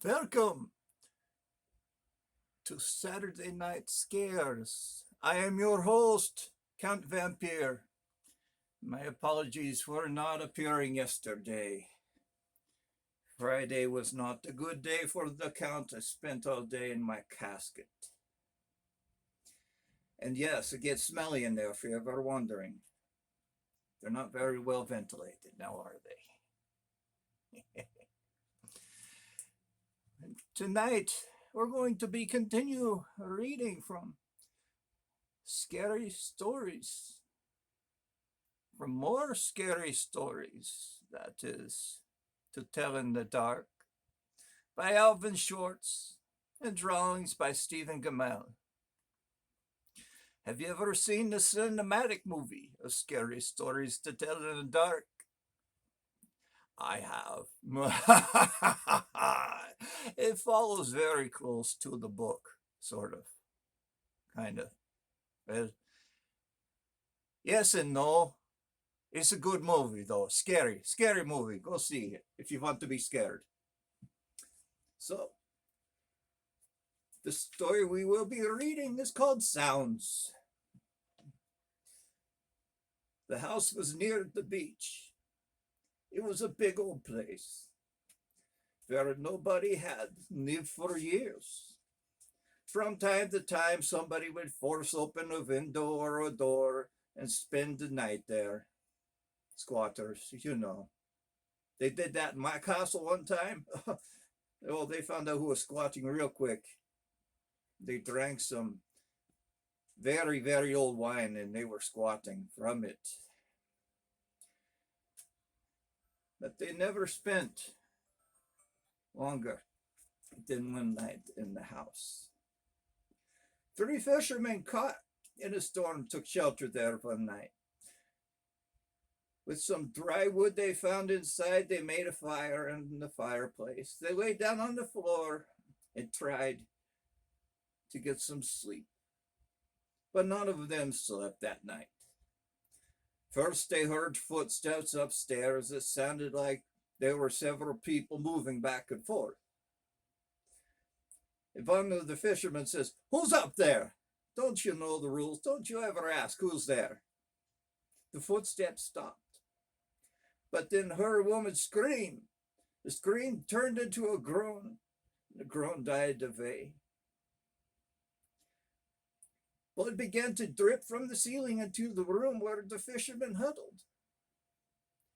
Welcome to Saturday Night Scares. I am your host, Count Vampire. My apologies for not appearing yesterday. Friday was not a good day for the Count. I spent all day in my casket. And yes, it gets smelly in there if you're ever wondering. They're not very well ventilated now, are they? Tonight, we're going to be continue reading from scary stories, from more scary stories, that is, to tell in the dark, by Alvin Schwartz, and drawings by Stephen Gamel. Have you ever seen the cinematic movie of Scary Stories to Tell in the Dark? I have. It follows very close to the book, sort of, kind of. Well, yes and no. It's a good movie, though. Scary movie. Go see it if you want to be scared. So, the story we will be reading is called Sounds. The house was near the beach. It was a big old place where nobody had lived for years. From time to time, somebody would force open a window or a door and spend the night there. Squatters, you know. They did that in my castle one time. Oh, they found out who was squatting real quick. They drank some very, very old wine and they were squatting from it. But they never spent longer than one night in the house. 3 fishermen caught in a storm took shelter there one night. With some dry wood they found inside, they made a fire in the fireplace. They lay down on the floor and tried to get some sleep. But none of them slept that night. First, they heard footsteps upstairs. It sounded like there were several people moving back and forth. And one of the fishermen says, "Who's up there? Don't you know the rules? Don't you ever ask who's there?" The footsteps stopped. But then heard a woman scream. The scream turned into a groan. The groan died away. Blood began to drip from the ceiling into the room where the fishermen huddled.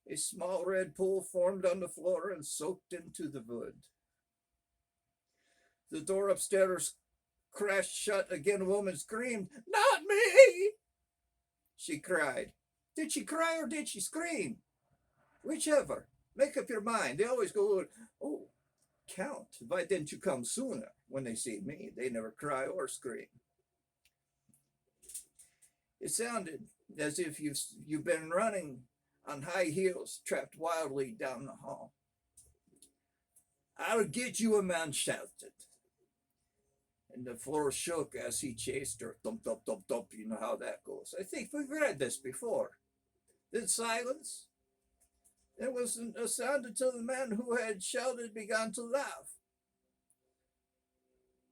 A small red pool formed on the floor and soaked into the wood. The door upstairs crashed shut again. A woman screamed, "Not me!" She cried. Did she cry or did she scream? Whichever. Make up your mind. They always go, "Oh, Count, why didn't you come sooner?" When they see me, they never cry or scream. It sounded as if you've been running on high heels, trapped wildly down the hall. "I'll get you," a man shouted. And the floor shook as he chased her. Thump, thump, thump, thump. You know how that goes. I think we've read this before. Then silence. There wasn't a sound until the man who had shouted began to laugh.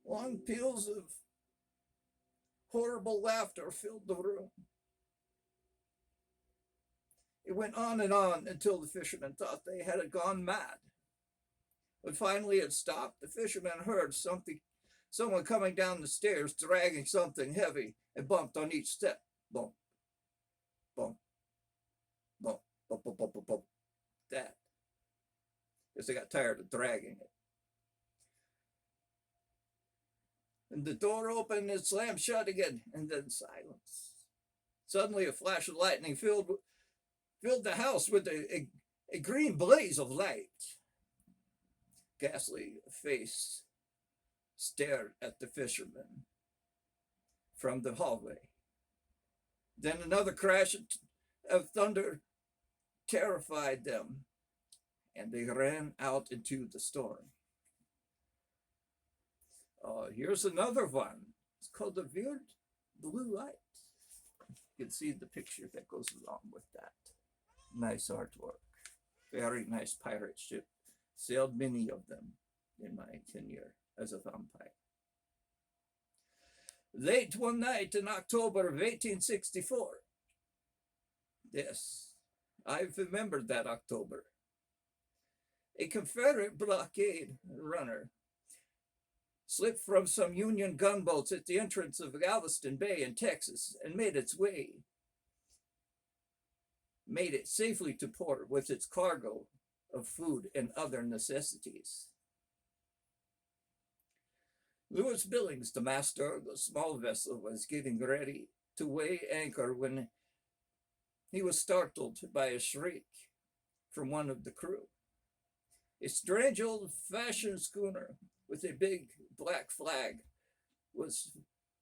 Long peals of horrible laughter filled the room. It went on and on until the fishermen thought they had gone mad. But finally it stopped. The fishermen heard someone coming down the stairs, dragging something heavy, and bumped on each step. Bump, bump, bump, bump, bump, bump, bump, bump. That. Because they got tired of dragging it. And the door opened and slammed shut again, and then silence. Suddenly a flash of lightning filled the house with a green blaze of light. Ghastly face stared at the fisherman from the hallway. Then another crash of thunder terrified them, and they ran out into the storm. Here's another one. It's called The Weird Blue Light. You can see the picture that goes along with that. Nice artwork. Very nice pirate ship. Sailed many of them. in my tenure as a vampire. Late one night in October of 1864, yes, I've remembered that October, a Confederate blockade runner slipped from some Union gunboats at the entrance of Galveston Bay in Texas and made it safely to port with its cargo of food and other necessities. Lewis Billings, the master of the small vessel, was getting ready to weigh anchor when he was startled by a shriek from one of the crew. A strange old-fashioned schooner with a big black flag was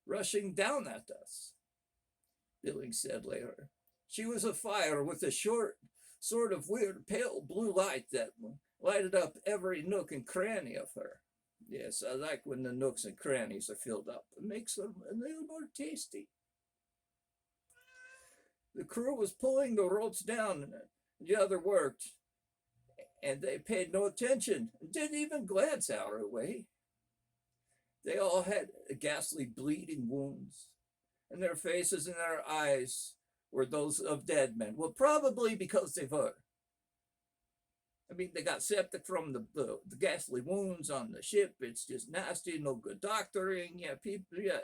rushing down at us, Billings said later. She was afire with a short, sort of weird pale blue light that lighted up every nook and cranny of her. Yes, I like when the nooks and crannies are filled up. It makes them a little more tasty. The crew was pulling the ropes down, and the other worked, and they paid no attention, didn't even glance our way. They all had ghastly bleeding wounds, and their faces and their eyes were those of dead men. Well, probably because they were. I mean, they got septic from the ghastly wounds on the ship. It's just nasty, no good doctoring. Yeah,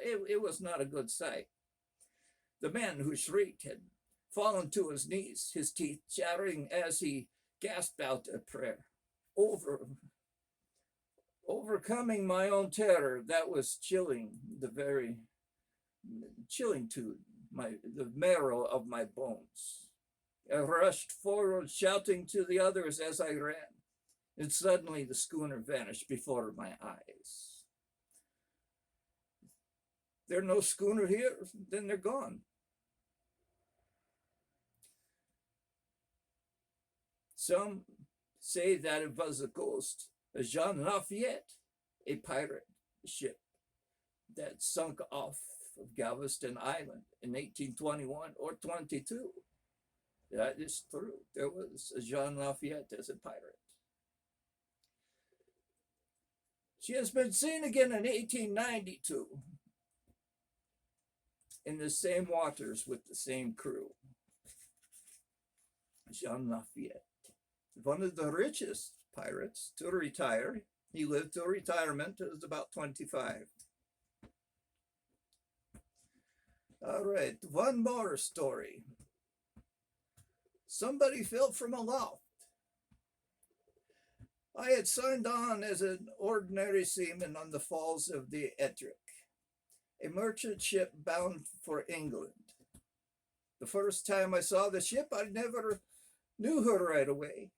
it was not a good sight. The man who shrieked had fallen to his knees, his teeth chattering as he gasped out a prayer. Overcoming my own terror, that was chilling to the marrow of my bones. I rushed forward, shouting to the others as I ran, and suddenly the schooner vanished before my eyes. There's no schooner here, then they're gone. Some say that it was a ghost, a Jean Lafayette, a pirate ship that sunk off of Galveston Island in 1821 or 22. That is true. There was a Jean Lafayette as a pirate. She has been seen again in 1892 in the same waters with the same crew. Jean Lafayette, one of the richest pirates to retire. He lived to retirement. It was about 25. All right, one more story. Somebody fell from a loft. I had signed on as an ordinary seaman on the falls of the Ettrick, a merchant ship bound for England. The first time I saw the ship, I never knew her right away.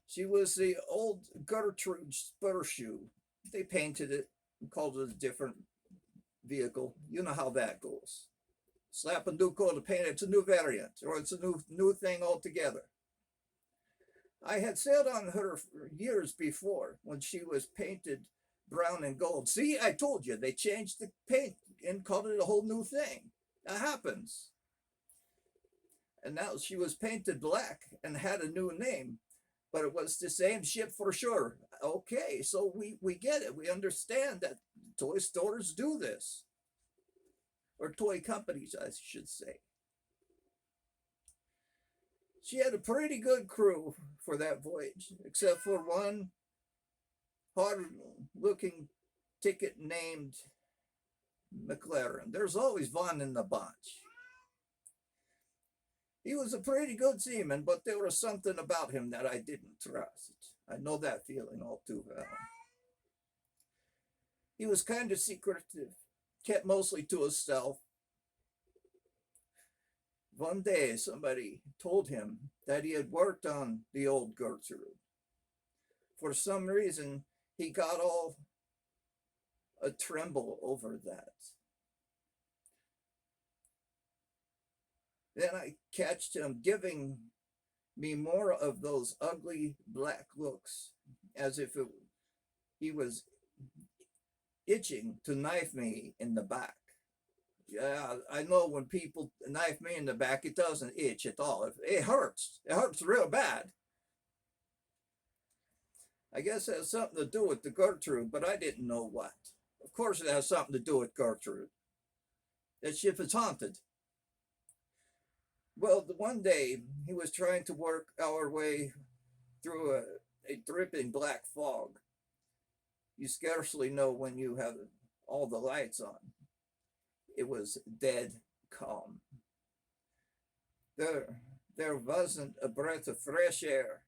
She was the old Gertrude Spurshoe. They painted it and called it a different vehicle. You know how that goes. Slap a new coat of paint, it's a new variant, or it's a new thing altogether. I had sailed on her for years before when she was painted brown and gold. See, I told you, they changed the paint and called it a whole new thing. That happens. And now she was painted black and had a new name, but it was the same ship for sure. Okay, so we get it. We understand that toy stores do this. Or toy companies, I should say. She had a pretty good crew for that voyage, except for one hard-looking ticket named McLaren. There's always one in the bunch. He was a pretty good seaman, but there was something about him that I didn't trust. I know that feeling all too well. He was kind of secretive, kept mostly to himself. One day, somebody told him that he had worked on the old Gertrude. For some reason, he got all a tremble over that. Then I catched him giving me more of those ugly black looks, as if he was itching to knife me in the back. Yeah, I know when people knife me in the back, it doesn't itch at all. It hurts. It hurts real bad. I guess it has something to do with the Gertrude, but I didn't know what. Of course, it has something to do with Gertrude. That ship is haunted. Well, the one day he was trying to work our way through a dripping black fog. You scarcely know when you have all the lights on. It was dead calm. There wasn't a breath of fresh air.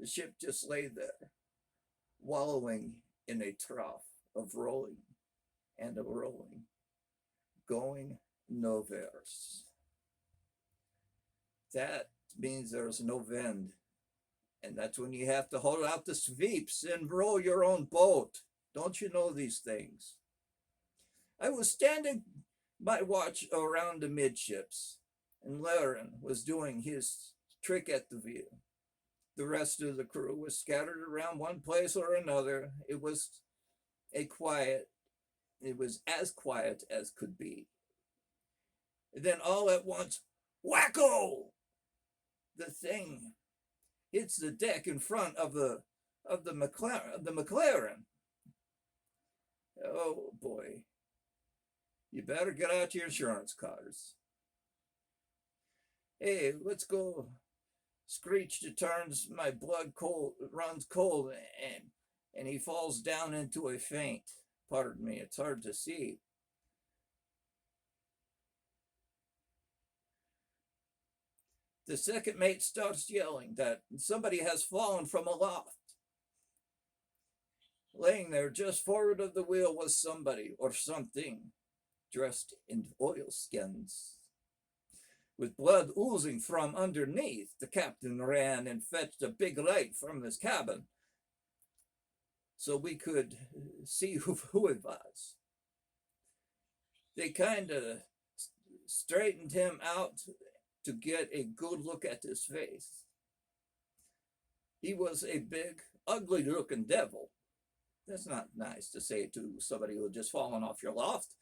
The ship just lay there, wallowing in a trough of rolling and a rolling, going nowheres. That means there's no wind. And that's when you have to hold out the sweeps and row your own boat. Don't you know these things? I was standing my watch around the midships, and Laren was doing his trick at the wheel. The rest of the crew was scattered around one place or another. It was as quiet as could be. And then all at once, wacko! The thing hits the deck in front of the McLaren. Oh boy. You better get out your insurance cards. Hey, let's go. Screech turns my blood cold, runs cold, and he falls down into a faint. Pardon me, it's hard to see. The second mate starts yelling that somebody has fallen from aloft. Laying there just forward of the wheel was somebody or something dressed in oilskins. With blood oozing from underneath, the captain ran and fetched a big light from his cabin so we could see who it was. They kind of straightened him out to get a good look at his face. He was a big, ugly-looking devil. That's not nice to say to somebody who had just fallen off your loft.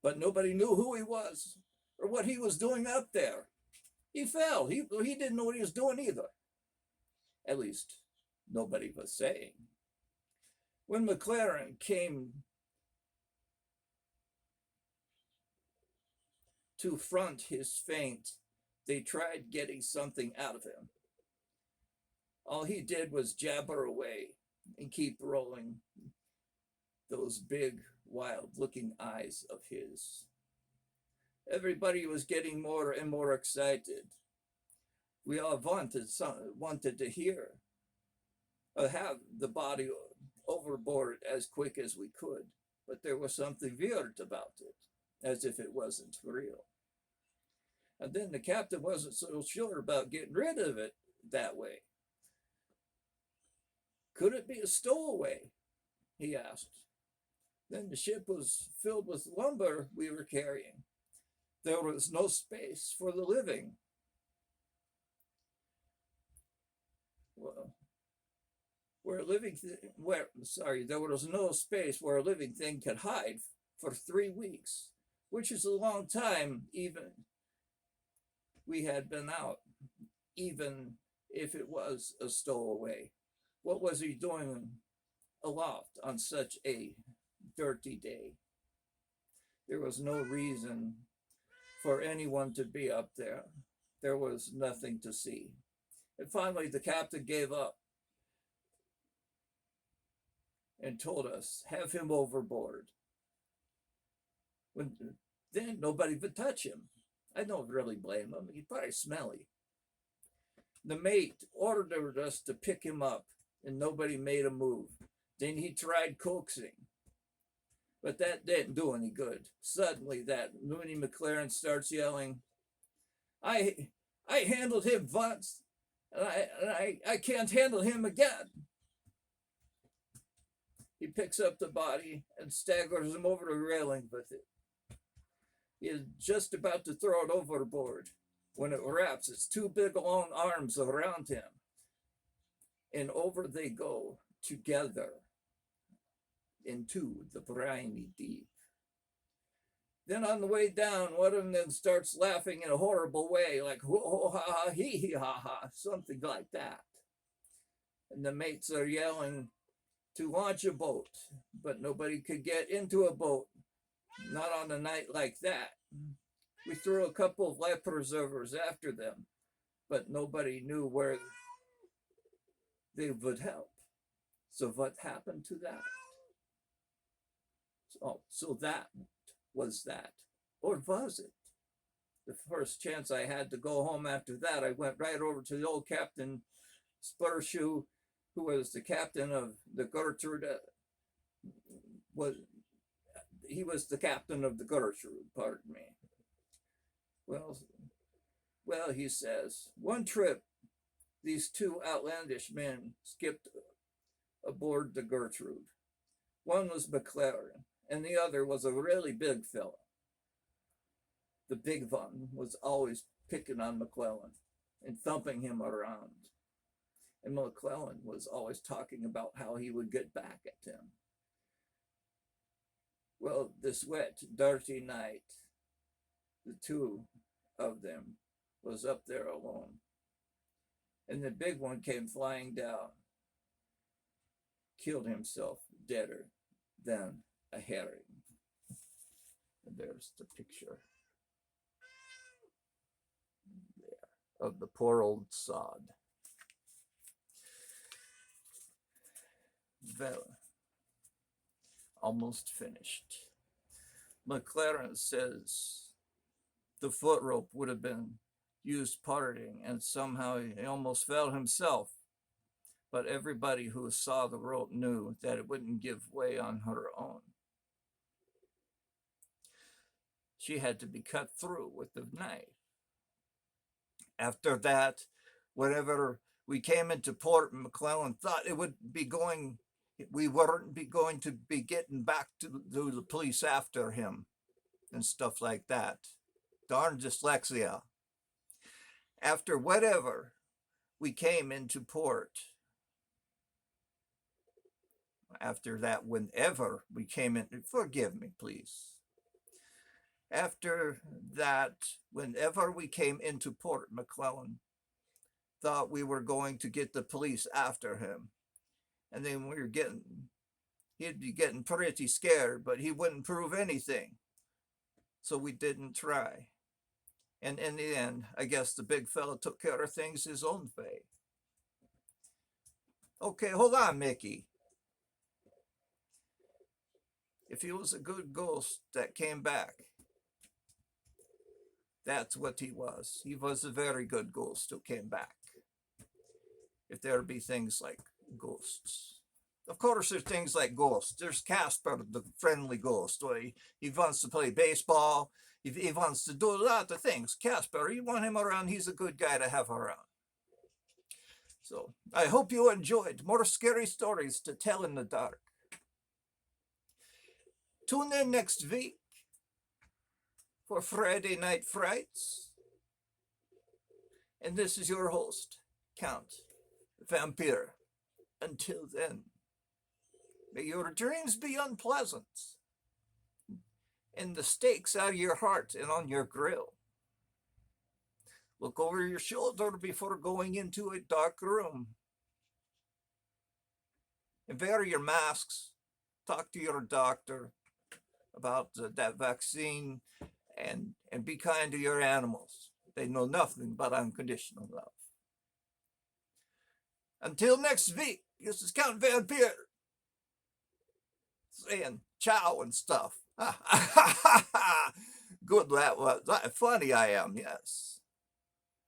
But nobody knew who he was or what he was doing up there. He fell. He didn't know what he was doing either. At least, nobody was saying. When McLaren came to front his faint, they tried getting something out of him. All he did was jabber away and keep rolling those big, wild-looking eyes of his. Everybody was getting more and more excited. We all wanted to hear or have the body overboard as quick as we could, but there was something weird about it, as if it wasn't real. And then the captain wasn't so sure about getting rid of it that way. Could it be a stowaway? He asked. Then the ship was filled with lumber we were carrying. There was no space for the living. Well, there was no space where a living thing could hide for 3 weeks, which is a long time even we had been out, even if it was a stowaway. What was he doing aloft on such a dirty day? There was no reason for anyone to be up there. There was nothing to see. And finally, the captain gave up and told us, have him overboard. Then nobody would touch him. I don't really blame him. He's probably smelly. The mate ordered us to pick him up, and nobody made a move. Then he tried coaxing, but that didn't do any good. Suddenly, that loony McLaren starts yelling, I handled him once, and I can't handle him again. He picks up the body and staggers him over the railing with it. He is just about to throw it overboard when it wraps its 2 big long arms around him. And over they go together into the briny deep. Then on the way down, one of them starts laughing in a horrible way, like ho ha ha, hee hee ha ha, something like that. and the mates are yelling to launch a boat, but nobody could get into a boat, not on a night like that. We threw a couple of life preservers after them, but nobody knew where they would help. So what happened to that? So that was that. Or was it? The first chance I had to go home after that, I went right over to the old Captain Spurshoe, who was the captain of the Gertrude. He was the captain of the Gertrude, pardon me. Well, he says, one trip, these two outlandish men skipped aboard the Gertrude. One was McLaren, and the other was a really big fellow. The big one was always picking on McClellan and thumping him around. And McClellan was always talking about how he would get back at him. Well, this wet, dirty night, the two of them was up there alone. And the big one came flying down, killed himself deader than a herring. And there's the picture there of the poor old sod. Well, almost finished. McLaren says the foot rope would have been used parting, and somehow he almost fell himself. But everybody who saw the rope knew that it wouldn't give way on her own. She had to be cut through with the knife. After that, whenever we came into port, McClellan thought we weren't going to be getting back to the police after him and stuff like that. Darn dyslexia. After whatever we came into port, after that, whenever we came in, forgive me, please. After that, whenever we came into port, McClellan thought we were going to get the police after him. And then he'd be getting pretty scared, but he wouldn't prove anything. So we didn't try. And in the end, I guess the big fella took care of things his own way. Okay, hold on, Mickey. If he was a good ghost that came back, that's what he was. He was a very good ghost who came back. If there be things like ghosts. Of course, there's things like ghosts. There's Casper, the friendly ghost. He wants to play baseball. He wants to do a lot of things. Casper, you want him around, he's a good guy to have around. So, I hope you enjoyed more scary stories to tell in the dark. Tune in next week for Friday Night Frights. And this is your host, Count Vampire. Until then, may your dreams be unpleasant, and the stakes out of your heart and on your grill. Look over your shoulder before going into a dark room. And wear your masks. Talk to your doctor about that vaccine, and be kind to your animals. They know nothing but unconditional love. Until next week, this is Count Vampire saying ciao and stuff. Good that was. Funny I am, yes.